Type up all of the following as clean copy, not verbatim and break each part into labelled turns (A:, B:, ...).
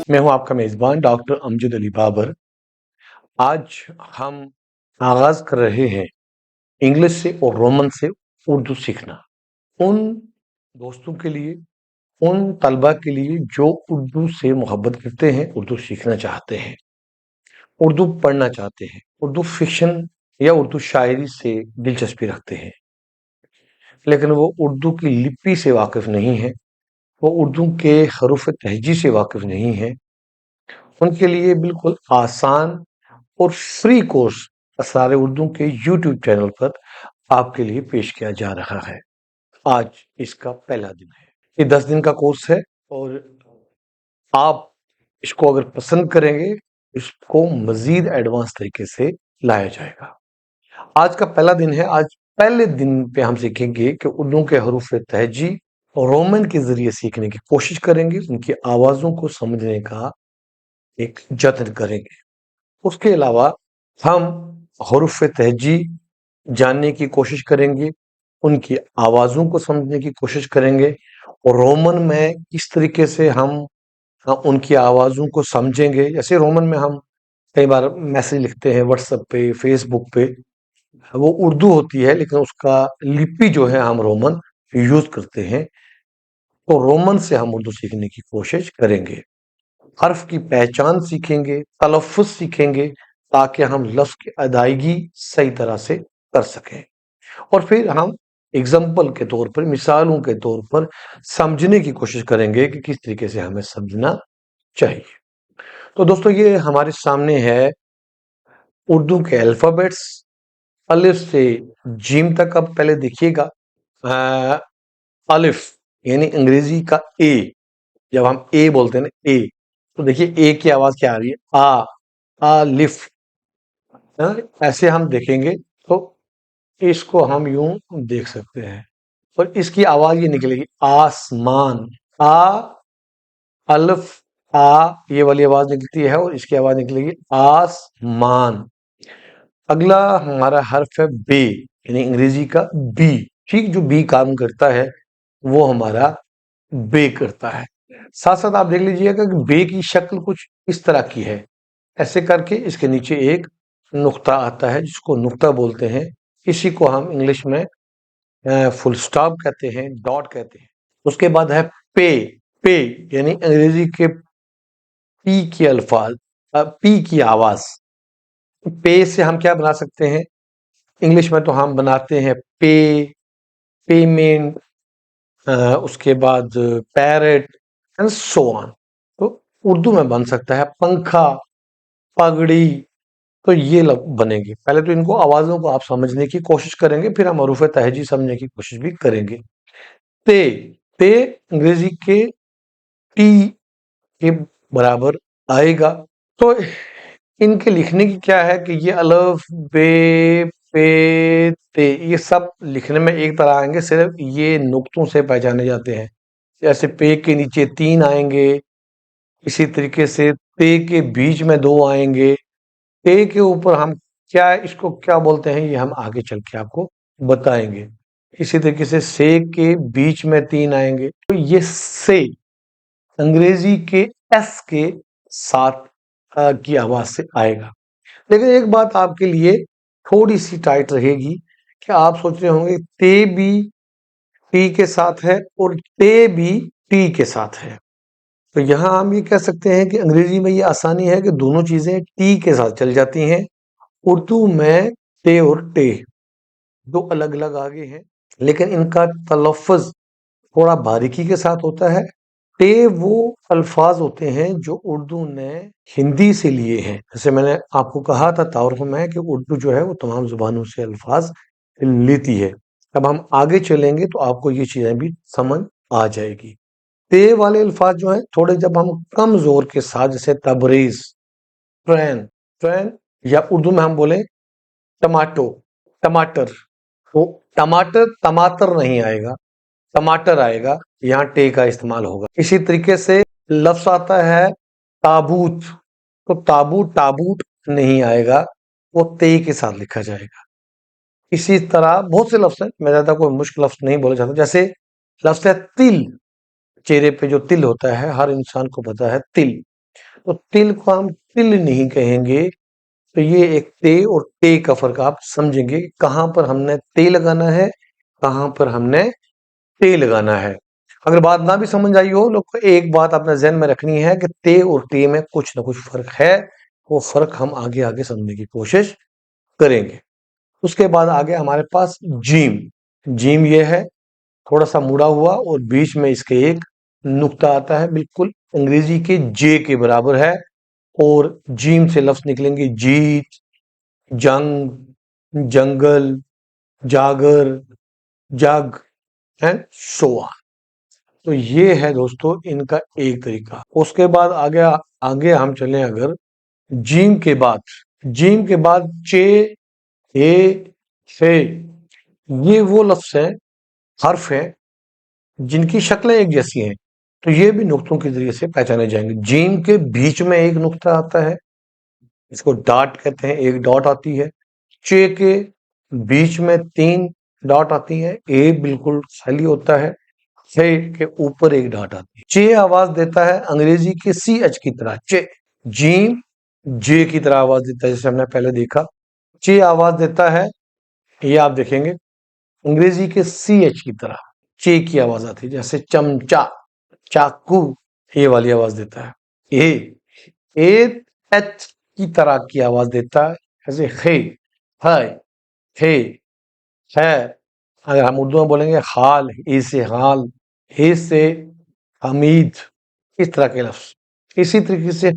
A: मैं हूं आपका मेजबान डॉक्टर अमजद अली बाबर। आज हम आगाज कर रहे हैं इंग्लिश से और रोमन से उर्दू सीखना। उन दोस्तों के लिए, उन तलबा के लिए जो उर्दू से मोहब्बत करते हैं, उर्दू सीखना चाहते हैं, उर्दू पढ़ना चाहते हैं, उर्दू फिक्शन या उर्दू शायरी से दिलचस्पी रखते हैं, लेकिन वो उर्दू की लिपि से वाकिफ नहीं है, वो उर्दू के हरूफ तहजी से वाकिफ नहीं है। उनके लिए बिल्कुल आसान और फ्री कोर्स असरार उर्दू के यूट्यूब चैनल पर आपके लिए पेश किया जा रहा है। आज इसका पहला दिन है। ये 10 दिन का कोर्स है और आप इसको अगर पसंद करेंगे, इसको मजीद एडवांस तरीके से लाया जाएगा। आज का पहला दिन है। आज पहले दिन पे हम सीखेंगे कि उर्दू के हरूफ तहजी और रोमन के जरिए सीखने की कोशिश करेंगे, उनकी आवाजों को समझने का एक जतन करेंगे। उसके अलावा हम हरूफ तहजी जानने की कोशिश करेंगे, उनकी आवाज़ों को समझने की कोशिश करेंगे और रोमन में किस तरीके से हम उनकी आवाज़ों को समझेंगे। जैसे रोमन में हम कई बार मैसेज लिखते हैं व्हाट्सएप पे, फेसबुक पे, वो उर्दू होती है लेकिन उसका लिपि जो है हम रोमन यूज़ करते हैं। तो रोमन से हम उर्दू सीखने की कोशिश करेंगे, हर्फ की पहचान सीखेंगे, तलफ़्फ़ुज़ सीखेंगे ताकि हम लफ्ज़ की अदायगी सही तरह से कर सकें और फिर हम एग्जाम्पल के तौर पर, मिसालों के तौर पर समझने की कोशिश करेंगे कि किस तरीके से हमें समझना चाहिए। तो दोस्तों, ये हमारे सामने है उर्दू के अल्फ़ाबेट्स, अलिफ से जीम तक। अब पहले देखिएगा, अलिफ यानी अंग्रेजी का ए। जब हम ए बोलते हैं ना, ए, तो देखिए ए की आवाज क्या आ रही है, आ लिफ। ऐसे हम देखेंगे तो इसको हम यूं देख सकते हैं और इसकी आवाज ये निकलेगी आसमान। आ अल्फ आ, ये वाली आवाज निकलती है और इसकी आवाज निकलेगी आसमान। अगला हमारा हर्फ है बे, यानी अंग्रेजी का बी। ठीक, जो बी काम करता है वो हमारा बे करता है। साथ साथ आप देख लीजिएगा कि बे की शक्ल कुछ इस तरह की है। ऐसे करके इसके नीचे एक नुक्ता आता है जिसको नुक्ता बोलते हैं। इसी को हम इंग्लिश में फुल स्टॉप कहते हैं, डॉट कहते हैं। उसके बाद है पे। पे यानी अंग्रेजी के पी की अल्फाज, पी की आवाज। पे से हम क्या बना सकते हैं, इंग्लिश में तो हम बनाते हैं पे, पेमेंट, उसके बाद पैरेट एंड सो ऑन। तो उर्दू में बन सकता है पंखा, पगड़ी। तो ये बनेंगे। पहले तो इनको आवाजों को आप समझने की कोशिश करेंगे, फिर हम हरूफ तहजी समझने की कोशिश भी करेंगे। ते, ते अंग्रेजी के टी के बराबर आएगा। तो इनके लिखने की क्या है कि ये अलफ, बे, पे, ते, ये सब लिखने में एक तरह आएंगे, सिर्फ ये नुक्तों से पहचाने जाते हैं। जैसे पे के नीचे 3 आएंगे, इसी तरीके से ते के बीच में 2 आएंगे, ते के ऊपर हम क्या, इसको क्या बोलते हैं ये हम आगे चल के आपको बताएंगे। इसी तरीके से के बीच में 3 आएंगे। तो ये से अंग्रेजी के एस के साथ की आवाज से आएगा। लेकिन एक बात आपके लिए थोड़ी सी टाइट रहेगी कि आप सोच रहे होंगे ते भी टी के साथ है और ते भी टी के साथ है। तो यहां हम ये कह सकते हैं कि अंग्रेजी में ये आसानी है कि दोनों चीजें टी के साथ चल जाती हैं। उर्दू में ते और टे दो अलग अलग आगे हैं, लेकिन इनका तलफ़्फ़ुज़ थोड़ा बारीकी के साथ होता है। टे वो अल्फाज होते हैं जो उर्दू ने हिंदी से लिए हैं। जैसे मैंने आपको कहा था तारुफ में कि उर्दू जो है वो तमाम जुबानों से अल्फाज लेती है। अब हम आगे चलेंगे तो आपको ये चीजें भी समझ आ जाएगी। ते वाले अल्फाज जो हैं थोड़े, जब हम कम जोर के साथ, जैसे तबरेज, ट्रेन, ट्रेन, या उर्दू में हम बोले टमाटो, टमाटर, तो टमाटर टमाटर नहीं आएगा, टमाटर आएगा, यहाँ टे का इस्तेमाल होगा। इसी तरीके से लफ्ज आता है ताबूत, तो ताबूत ताबूत नहीं आएगा, वो ते के साथ लिखा जाएगा। इसी तरह बहुत से लफ्ज हैं, मैं ज्यादा कोई मुश्किल लफ्ज नहीं बोलना चाहता। जैसे लफ्ज है तिल, चेहरे पे जो तिल होता है हर इंसान को पता है तिल, तो तिल को हम तिल नहीं कहेंगे। तो ये एक ते और टे का फर्क आप समझेंगे, कहां पर हमने ते लगाना है, कहां पर हमने टे लगाना है। अगर बात ना भी समझ आई हो, लोग को एक बात अपने जहन में रखनी है कि ते और टे में कुछ ना कुछ फर्क है। वो फर्क हम आगे आगे समझने की कोशिश करेंगे। उसके बाद आगे हमारे पास जीम। जीम ये है थोड़ा सा मुड़ा हुआ और बीच में इसके एक नुक्ता आता है, बिल्कुल अंग्रेजी के जे के बराबर है। और जीम से लफ्ज निकलेंगे जीत, जंग, जंगल, जागर, जग एंड सो ऑन। तो ये है दोस्तों इनका एक तरीका। उसके बाद आगे आगे हम चलें, अगर जीम के बाद, जीम के बाद चे, ए, से, ये वो लफ्ज है, हर्फ है जिनकी शक्लें एक जैसी हैं। तो ये भी नुक्तों के जरिए से पहचाने जाएंगे। जीम के बीच में एक नुक्ता आता है, इसको डॉट कहते हैं, एक डॉट आती है। चे के बीच में 3 डॉट आती है, ए बिल्कुल खाली होता है, चे के ऊपर एक डॉट आती है। चे आवाज देता है अंग्रेजी के सी एच की तरह, चे। जीम जे की तरह आवाज देता है, जैसे हमने पहले देखा। चे आवाज देता है, ये आप देखेंगे, अंग्रेजी के सी एच की तरह चे की आवाज आती है, जैसे चमचा, चाकू, ये वाली आवाज देता है। ए एच की तरह की आवाज देता है, जैसे खे, है, हे, है। अगर हम उर्दू में बोलेंगे हाल, ए से हाल, हे से हमीद, इस तरह के लफ्ज। इसी तरीके से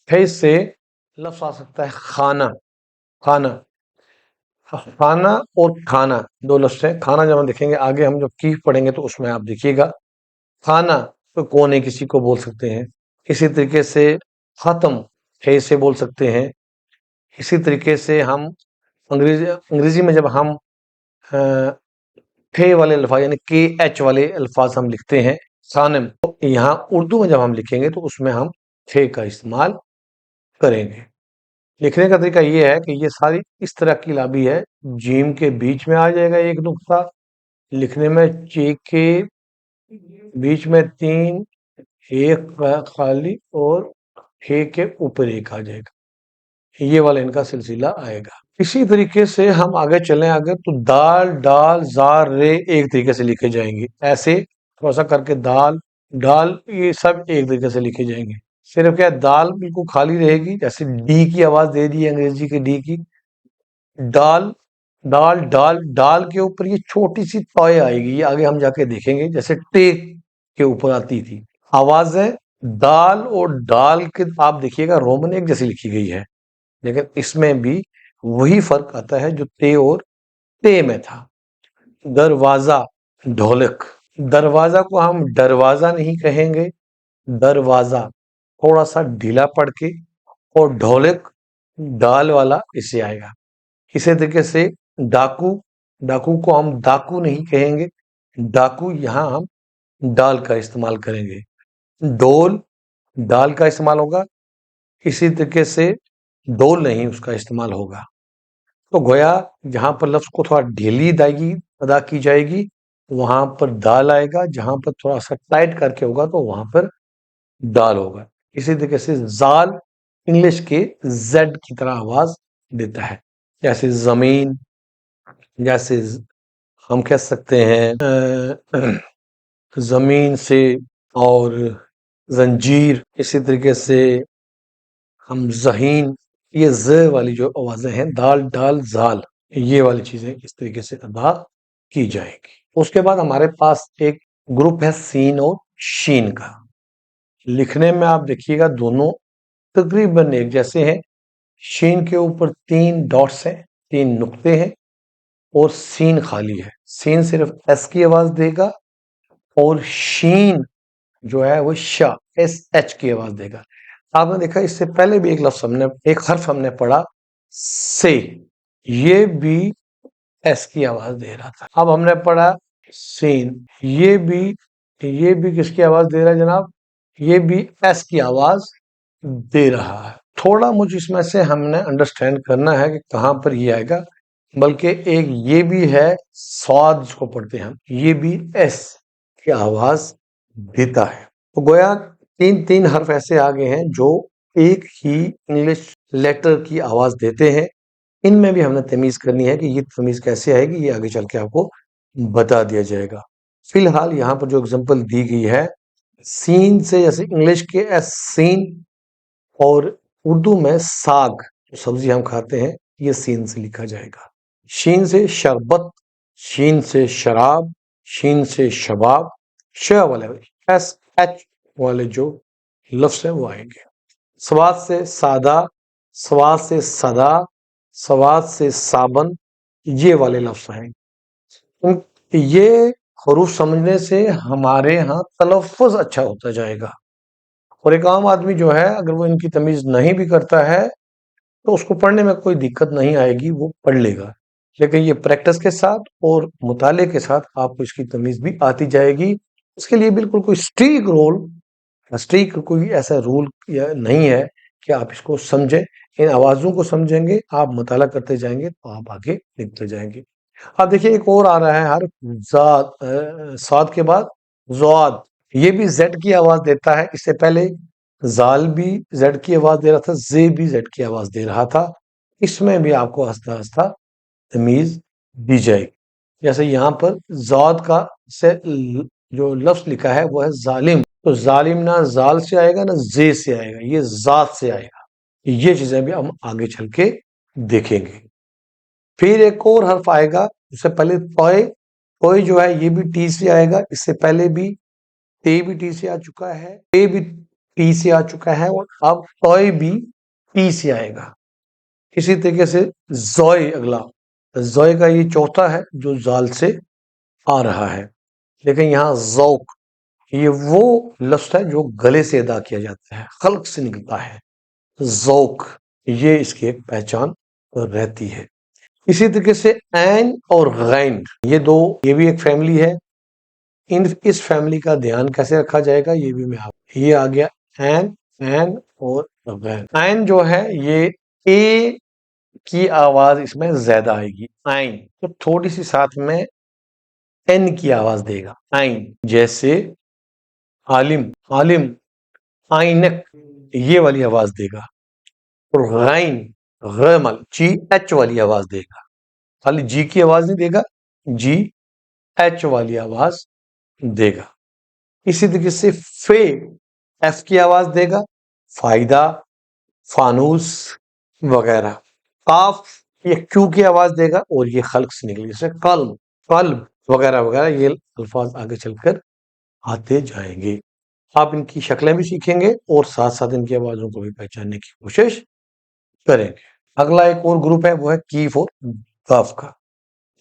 A: थे से लफ्ज आ सकता है खाना, खाना। खाना और खाना दो लफ्ज है। खाना जब हम देखेंगे आगे, हम जब की पढ़ेंगे तो उसमें आप देखिएगा, खाना तो कोने किसी को बोल सकते हैं। इसी तरीके से खत्म है से बोल सकते हैं। इसी तरीके से हम अंग्रेजी में जब हम थे वाले अल्फाज यानी के एच वाले अल्फाज हम लिखते हैं, सानिम, तो यहाँ उर्दू में जब हम लिखेंगे तो उसमें हम थे का इस्तेमाल करेंगे। लिखने का तरीका ये है कि ये सारी इस तरह की लाबी है। जीम के बीच में आ जाएगा एक नुक्ता, लिखने में चे के बीच में 3, एक खाली और हे के ऊपर एक आ जाएगा। ये वाला इनका सिलसिला आएगा। इसी तरीके से हम आगे चलें, आगे तो दाल, डाल, जार, रे एक तरीके से लिखे जाएंगे, ऐसे थोड़ा सा करके दाल, डाल, ये सब एक तरीके से लिखे जाएंगे। सिर्फ क्या दाल बिल्कुल खाली रहेगी, जैसे डी की आवाज दे दी अंग्रेजी के डी की, डाल, डाल, डाल, डाल के ऊपर ये छोटी सी टॉय आएगी, ये आगे हम जाके देखेंगे, जैसे टे के ऊपर आती थी। आवाज है दाल और डाल के, आप देखिएगा रोमन एक जैसी लिखी गई है, लेकिन इसमें भी वही फर्क आता है जो ते और ते में था। दरवाजा, ढोलक। दरवाजा को हम दरवाजा नहीं कहेंगे, दरवाजा थोड़ा सा ढीला पड़ के, और ढोलक डाल वाला इससे आएगा। इसी तरीके से डाकू, डाकू को हम डाकू नहीं कहेंगे, डाकू यहां हम डाल का इस्तेमाल करेंगे। डोल, डाल का इस्तेमाल होगा, इसी तरीके से डोल नहीं उसका इस्तेमाल होगा। तो गोया जहां पर लफ्ज को थोड़ा ढीली अदायगी अदा की जाएगी वहां पर दाल आएगा, जहां पर थोड़ा सा टाइट करके होगा तो वहां पर दाल होगा। इसी तरीके से जाल इंग्लिश के जेड की तरह आवाज देता है, जैसे जमीन, जैसे हम कह सकते हैं जमीन से, और जंजीर। इसी तरीके से हम जहीन, ये ज वाली जो आवाजें हैं, दाल, डाल, जाल, ये वाली चीजें इस तरीके से अदा की जाएगी। उसके बाद हमारे पास एक ग्रुप है सीन और शीन का। लिखने में आप देखिएगा दोनों तकरीबन एक जैसे हैं। शीन के ऊपर 3 डॉट्स हैं, 3 नुक्ते हैं, और सीन खाली है। सीन सिर्फ एस की आवाज देगा, और शीन जो है वो शा, एस एच की आवाज देगा। आपने देखा इससे पहले भी एक लफ्ज हमने, एक हर्फ हमने पढ़ा से, ये भी एस की आवाज दे रहा था। अब हमने पढ़ा सीन, ये भी किसकी आवाज दे रहा है जनाब, ये भी एस की आवाज दे रहा है। थोड़ा मुझे इसमें से हमने अंडरस्टैंड करना है कि कहां पर ये आएगा। बल्कि एक ये भी है स्वाद जिसको पढ़ते हैं हम, ये भी एस की आवाज देता है। तो गोया तीन तीन हर्फ ऐसे आ गए हैं जो एक ही इंग्लिश लेटर की आवाज देते हैं। इनमें भी हमने तमीज करनी है कि ये तमीज कैसे आएगी, ये आगे चल के आपको बता दिया जाएगा। फिलहाल यहाँ पर जो एग्जांपल दी गई है, सीन से, जैसे इंग्लिश के एस सीन, और उर्दू में साग जो सब्जी हम खाते हैं, ये सीन से लिखा जाएगा। शीन से शरबत, शीन से शराब, शीन से शबाब, श वाले एस एच वाले जो लफ्ज है वो आएंगे। स्वाद से सादा, स्वाद से सदा, स्वाद से साबन, ये वाले लफ्ज आएंगे। ये हरूफ समझने से हमारे यहाँ तलफ़ुज़ अच्छा होता जाएगा। और एक आम आदमी जो है, अगर वो इनकी तमीज नहीं भी करता है तो उसको पढ़ने में कोई दिक्कत नहीं आएगी, वो पढ़ लेगा। लेकिन ये प्रैक्टिस के साथ और मुताले के साथ आपको इसकी तमीज भी आती जाएगी। इसके लिए बिल्कुल कोई स्ट्रीक कोई ऐसा रूल या नहीं है कि आप इसको समझें। इन आवाजों को समझेंगे, आप मुताला करते जाएंगे तो आप आगे लिखते जाएंगे। अब देखिए एक और आ रहा है हर साद के बाद ज़ाद, ये भी जेड की आवाज देता है। इससे पहले जाल भी जेड की आवाज दे रहा था, जे भी जेड की आवाज दे रहा था। इसमें भी आपको आस्ता आस्ता तमीज दी जाएगी। जैसे यहाँ पर जाद का से जो लफ्ज लिखा है वो है जालिम, तो जालिम ना जाल से आएगा ना जे से आएगा, ये जात से आएगा। ये चीजें भी हम आगे चल के देखेंगे। फिर एक और हर्फ आएगा, उससे पहले तोय, तोय जो है ये भी टी से आएगा। इससे पहले भी ते भी टी से आ चुका है, ते भी टी से आ चुका है, और अब तोय भी टी से आएगा। इसी तरीके से जोय अगला, जोय का ये चौथा है जो जाल से आ रहा है। लेकिन यहाँ जौक, ये वो लफ्ज है जो गले से अदा किया जाता है, खल्क से निकलता है। जौक, ये इसकी एक पहचान रहती है। इसी तरीके से ऐन और गैन, ये दो, ये भी एक फैमिली है। इस फैमिली का ध्यान कैसे रखा जाएगा ये भी मैं आप, ये आ गया ऐन, ऐन और गैन। ऐन जो है ये ए की आवाज इसमें ज्यादा आएगी, आइन, तो थोड़ी सी साथ में एन की आवाज देगा, आइन। जैसे आलिम, आलिम, आइनक, ये वाली आवाज देगा। और गैन, गैमल, जी एच वाली आवाज देगा। खाली जी की आवाज नहीं देगा, जी एच वाली आवाज देगा। इसी तरीके से फे, एफ की आवाज देगा, फायदा, फानूस वगैरह। काफ, ये क्यू की आवाज देगा और ये खल्क से निकली, जैसे कल्ब, कल्ब वगैरह वगैरह, ये अल्फाज आगे चलकर आते जाएंगे। आप इनकी शक्लें भी सीखेंगे और साथ साथ इनकी आवाजों को भी पहचानने की कोशिश करेंगे। अगला एक और ग्रुप है, वो है कीफ और काफ का।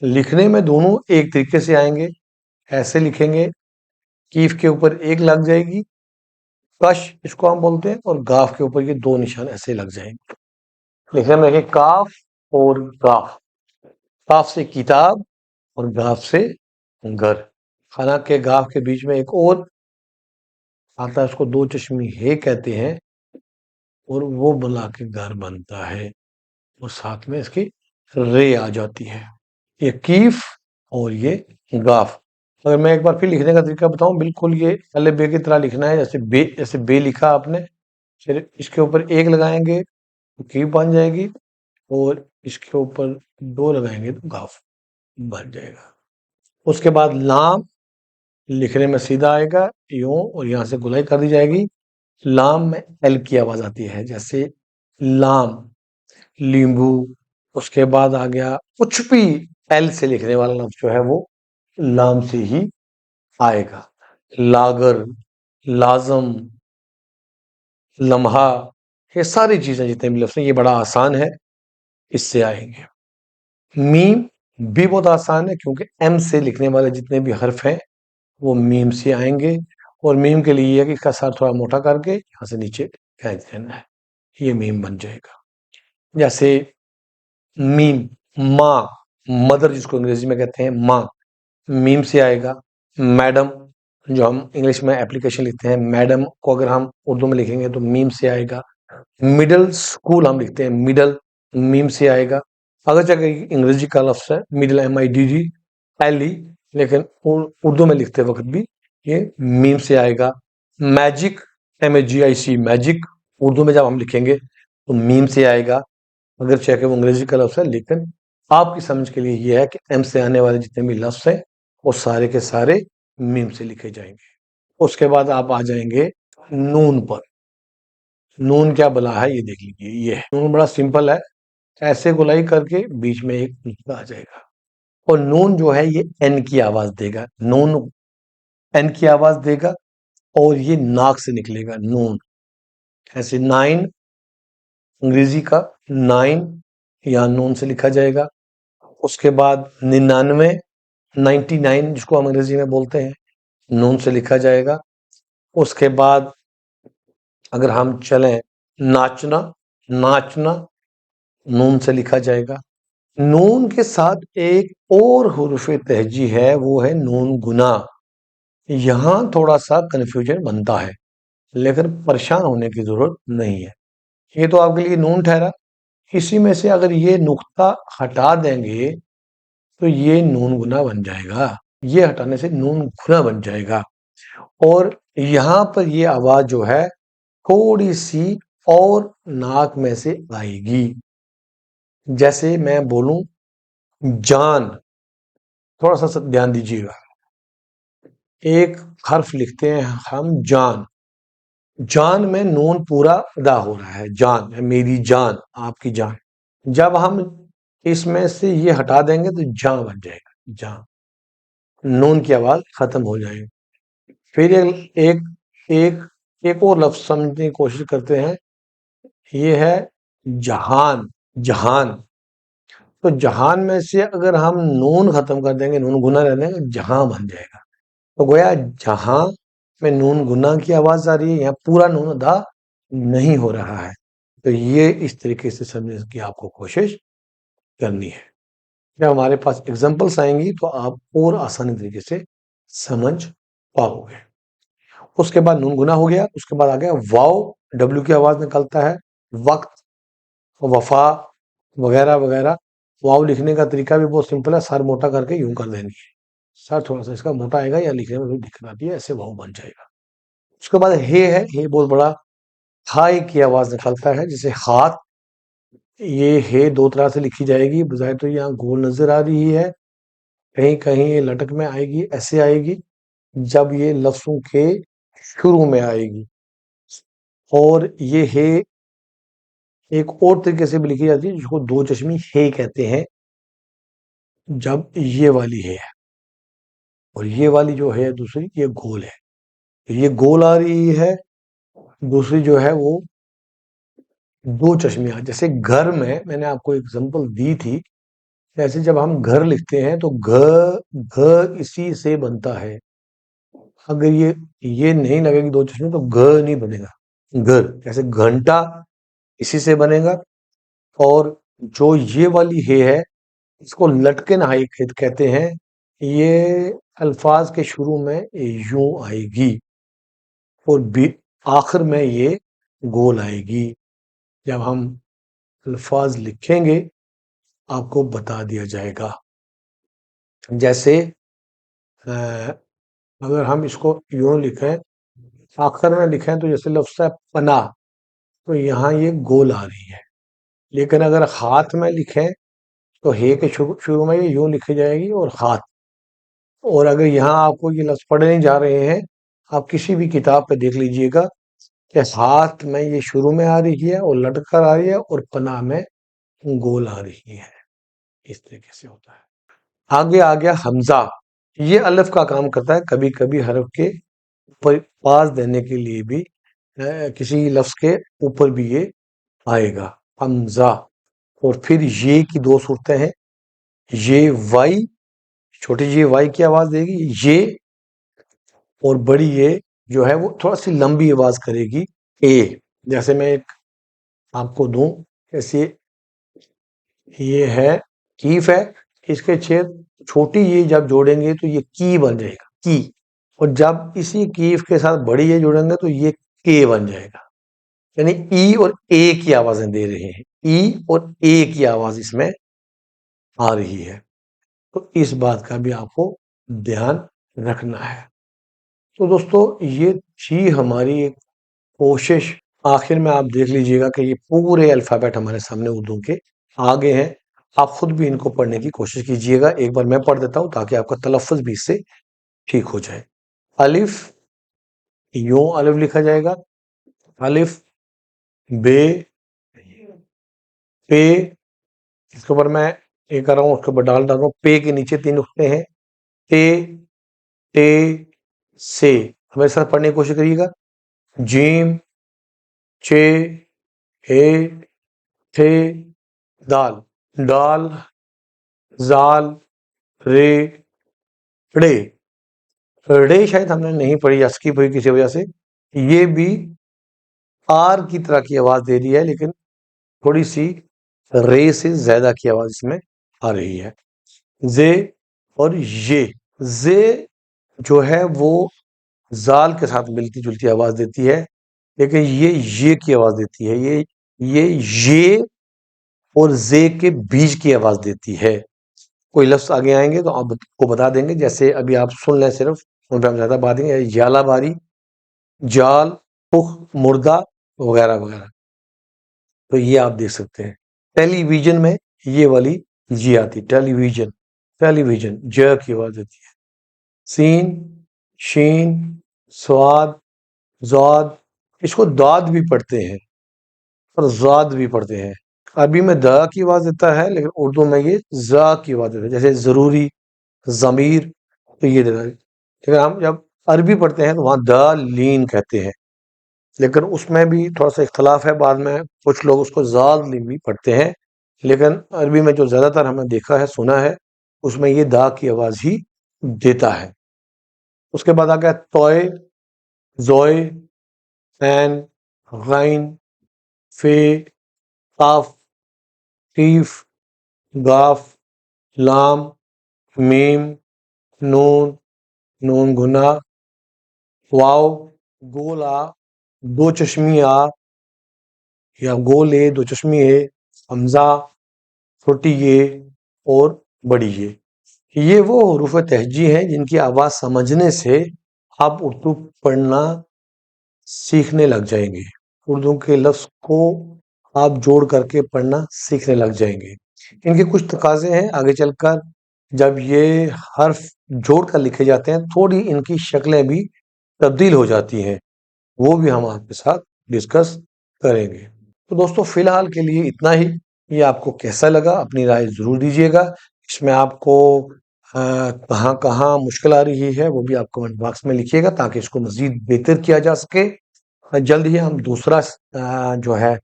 A: लिखने में दोनों एक तरीके से आएंगे, ऐसे लिखेंगे, कीफ के ऊपर एक लग जाएगी, कश इसको हम बोलते हैं, और गाफ के ऊपर ये दो निशान ऐसे लग जाएंगे। लिखने में देखिए काफ और गाफ, काफ से किताब और गाफ से घर। खाना के गाफ के बीच में एक और आता है, उसको दो चश्मी हे कहते हैं, और वो बना के घर बनता है, और साथ में इसकी रे आ जाती है। ये कीफ और ये गाफ। अगर मैं एक बार फिर लिखने का तरीका बताऊं, बिल्कुल ये अल्ले बे की तरह लिखना है। जैसे बे लिखा आपने, फिर इसके ऊपर एक लगाएंगे तो कीफ बन जाएगी, और इसके ऊपर दो लगाएंगे तो गाफ बन जाएगा। उसके बाद लाम, लिखने में सीधा आएगा यूं, और यहां से गुलाई कर दी जाएगी। लाम में एल की आवाज आती है, जैसे लाम, लींबू। उसके बाद आ गया कुछ भी एल से लिखने वाला लफ्ज जो है वो लाम से ही आएगा। लागर, लाजम, लम्हा, ये सारी चीजें जितने भी लफ्ज हैं ये बड़ा आसान है, इससे आएंगे। मीम भी बहुत आसान है, क्योंकि एम से लिखने वाले जितने भी हर्फ हैं वो मीम से आएंगे। और मीम के लिए है कि इसका सर थोड़ा मोटा करके यहां से नीचे खींच देना है, ये मीम बन जाएगा। जैसे मीम, माँ, मदर जिसको अंग्रेजी में कहते हैं माँ, मीम से आएगा। मैडम, जो हम इंग्लिश में एप्लीकेशन लिखते हैं, मैडम को अगर हम उर्दू में लिखेंगे तो मीम से आएगा। मिडिल स्कूल हम लिखते हैं, मिडल, मीम से आएगा। अगर जगह अंग्रेजी का लफ्ज है मिडिल, MIDD, एली, लेकिन उर्दू में लिखते वक्त भी ये मीम से आएगा। मैजिक, MAGIC मैजिक, उर्दू में जब हम लिखेंगे तो मीम से आएगा, अगर चाहे वो अंग्रेजी का लफ्ज़ है, लेकिन आपकी समझ के लिए ये है कि एम से आने वाले जितने भी लफ्ज़ हैं वो सारे के सारे मीम से लिखे जाएंगे। उसके बाद आप आ जाएंगे नून पर। नून क्या बला है ये देख लीजिए, ये है नून, बड़ा सिंपल है, ऐसे गोलाई करके बीच में एक नुक्ता आ जाएगा, और नून जो है ये एन की आवाज देगा, नून एन की आवाज देगा, और ये नाक से निकलेगा नून, ऐसे 9, अंग्रेजी का 9 या नून से लिखा जाएगा। उसके बाद 99, 99 जिसको हम अंग्रेजी में बोलते हैं, नून से लिखा जाएगा। उसके बाद अगर हम चलें नाचना, नाचना नून से लिखा जाएगा। नून के साथ एक और हुरूफ तहजी है, वो है नून गुना। यहां थोड़ा सा कंफ्यूजन बनता है, लेकिन परेशान होने की जरूरत नहीं है, ये तो आपके लिए नून ठहरा। इसी में से अगर ये नुक्ता हटा देंगे तो ये नून गुना बन जाएगा, ये हटाने से नून गुना बन जाएगा, और यहां पर ये आवाज जो है थोड़ी सी और नाक में से आएगी। जैसे मैं बोलूं जान, थोड़ा सा ध्यान दीजिएगा, एक हर्फ लिखते हैं हम जान, जान में नून पूरा अदा हो रहा है, जान है मेरी जान, आपकी जान। जब हम इसमें से ये हटा देंगे तो जा बन जाएगा, जा, नून की आवाज खत्म हो जाएगी। फिर एक एक एक और लफ्ज समझने की कोशिश करते हैं, ये है जहान, जहान। तो जहान में से अगर हम नून खत्म कर देंगे, नून गुना रह देंगे, जहां बन जाएगा। तो गोया जहां में नून गुना की आवाज आ रही है, यहाँ पूरा नून अदा नहीं हो रहा है। तो ये इस तरीके से समझने की आपको कोशिश करनी है। जब हमारे पास एग्जांपल्स आएंगी तो आप और आसानी तरीके से समझ पाओगे। उसके बाद नून गुना हो गया, उसके बाद आ गया वाव, डब्ल्यू की आवाज निकलता है, वक्त, वफा वगैरह वगैरह। वाव लिखने का तरीका भी बहुत सिंपल है, सर मोटा करके यूं कर देनी है, सर थोड़ा सा इसका मोटा आएगा या लिखने में भी दिक्कत आती है, ऐसे वाव बन जाएगा। उसके बाद हे है, हे बहुत बड़ा हाई की आवाज निकलता है, जैसे हाथ, ये हे दो तरह से लिखी जाएगी, बजाय तो यहाँ गोल नजर आ रही है, कहीं कहीं ये लटक में आएगी, ऐसे आएगी जब ये लफ्जों के शुरू में आएगी। और ये हे एक और तरीके से भी लिखी जाती है, जिसको दो चश्मी हे कहते हैं, जब ये वाली है, और ये वाली जो है दूसरी, ये गोल है, ये गोल आ रही है, दूसरी जो है वो दो चश्मियां। जैसे घर में मैंने आपको एग्जांपल दी थी, जैसे जब हम घर लिखते हैं तो घ घ इसी से बनता है, अगर ये नहीं लगेगी दो चश्मे तो घ नहीं बनेगा, घर। जैसे घंटा इसी से बनेगा, और जो ये वाली है इसको लटकन हाई कहते हैं, ये अल्फाज के शुरू में यूं आएगी और आखिर में ये गोल आएगी। जब हम अल्फाज लिखेंगे आपको बता दिया जाएगा। जैसे अगर हम इसको यूं लिखें, आखिर में लिखें, तो जैसे लफ्ज है पना, तो यहाँ ये गोल आ रही है, लेकिन अगर हाथ में लिखें तो हे के शुरू में ये यूं लिखी जाएगी और हाथ। और अगर यहाँ आपको ये लफ्ज पढ़ने जा रहे हैं, आप किसी भी किताब पे देख लीजिएगा कि हाथ में ये शुरू में आ रही है और लटक कर आ रही है, और पना में गोल आ रही है, इस तरीके से होता है। आगे आ गया हमजा, ये अलिफ का काम करता है, कभी कभी हरफ के पास देने के लिए भी किसी लफ्ज के ऊपर भी ये आएगा, हमजा। और फिर ये की दो सूरतें हैं, ये वाई, छोटी जी वाई की आवाज देगी ये, और बड़ी ये जो है वो थोड़ा सी लंबी आवाज करेगी ए। जैसे मैं एक आपको दूं, जैसे ये है कीफ है, इसके छेद छोटी ये जब जोड़ेंगे तो ये की बन जाएगा, की। और जब इसी कीफ के साथ बड़ी ये जोड़ेंगे तो ये के बन जाएगा, यानी ई और ए की आवाजें दे रहे हैं, ई और ए की आवाज इसमें आ रही है। तो इस बात का भी आपको ध्यान रखना है। तो दोस्तों ये थी हमारी एक कोशिश आखिर में आप देख लीजिएगा कि ये पूरे अल्फ़ाबेट हमारे सामने उर्दू के आ गए हैं। आप खुद भी इनको पढ़ने की कोशिश कीजिएगा। एक बार मैं पढ़ देता हूँ ताकि आपका तलफ़्फ़ुज़ भी इससे ठीक हो जाए। अलिफ, यूं अलिफ लिखा जाएगा। अलिफ, बे, पे, इसके ऊपर मैं ये कर रहा हूँ, उसके ऊपर डाल रहा हूँ। पे के नीचे 3 नुक्ते हैं। ते, टे, से। हमें साथ पढ़ने की कोशिश करिएगा। जीम, चे, हे, थे, दाल, डाल, जाल, रे, ड़े। ड़े शायद हमने नहीं पढ़ी या स्किप हुई किसी वजह से। ये भी आर की तरह की आवाज दे रही है, लेकिन थोड़ी सी रे से ज्यादा की आवाज इसमें आ रही है। जे और जे जो है वो जाल के साथ मिलती जुलती आवाज देती है, लेकिन ये की आवाज देती है। ये और जे के बीच की आवाज देती है। कोई लफ्ज आगे आएंगे तो आपको बता देंगे, जैसे अभी आप सुन लें सिर्फ, उन पर हम ज्यादा बात देंगे। यालाबारी, जाल, पुख, मुर्दा वगैरह वगैरह। तो ये आप देख सकते हैं। टेलीविजन में ये वाली जी आती, टेलीविजन, टेलीविजन ज की आवाज देती है। सीन, शीन, स्वाद, जाद, इसको दाद भी पढ़ते हैं और जाद भी पढ़ते हैं। अरबी में द की आवाज देता है, लेकिन उर्दू में ये जा की आवाज देता है। जैसे जरूरी, जमीर, तो ये देता है। लेकिन हम जब अरबी पढ़ते हैं तो वहां द लीन कहते हैं, लेकिन उसमें भी थोड़ा सा इख्तलाफ है। बाद में कुछ लोग उसको जाल लीन भी पढ़ते हैं, लेकिन अरबी में जो ज्यादातर हमने देखा है, सुना है, उसमें ये दा की आवाज ही देता है। उसके बाद आ गया तोय, जोय, ऐन, गैन, फे, काफ, कीफ, गाफ, लाम, मीम, नून, नून गुना, वाव, गोला, दो चश्मी आ या गोल ए, दो चश्मी ए, हमजा, छोटी ये और बड़ी ये वो हरूफ तहजी हैं जिनकी आवाज समझने से आप उर्दू पढ़ना सीखने लग जाएंगे। उर्दू के लफ्ज को आप जोड़ करके पढ़ना सीखने लग जाएंगे। इनके कुछ तकाजे हैं आगे चलकर, जब ये हर्फ जोड़ कर लिखे जाते हैं थोड़ी इनकी शक्लें भी तब्दील हो जाती हैं, वो भी हम आपके साथ डिस्कस करेंगे। तो दोस्तों फिलहाल के लिए इतना ही। ये आपको कैसा लगा अपनी राय जरूर दीजिएगा। इसमें आपको कहाँ कहाँ मुश्किल आ रही है वो भी आप कमेंट बॉक्स में लिखिएगा, ताकि इसको मजीद बेहतर किया जा सके। जल्द ही हम दूसरा जो है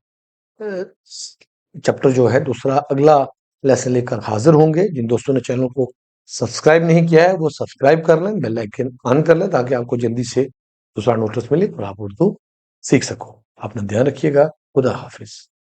A: चैप्टर जो है दूसरा अगला लेसन लेकर हाजिर होंगे। जिन दोस्तों ने चैनल को सब्सक्राइब नहीं किया है वो सब्सक्राइब कर लें, बेल आइकन ऑन कर लें, ताकि आपको जल्दी से दूसरा नोटिस मिले और आप उर्दू सीख सको। अपना ध्यान रखिएगा। खुदा हाफिज।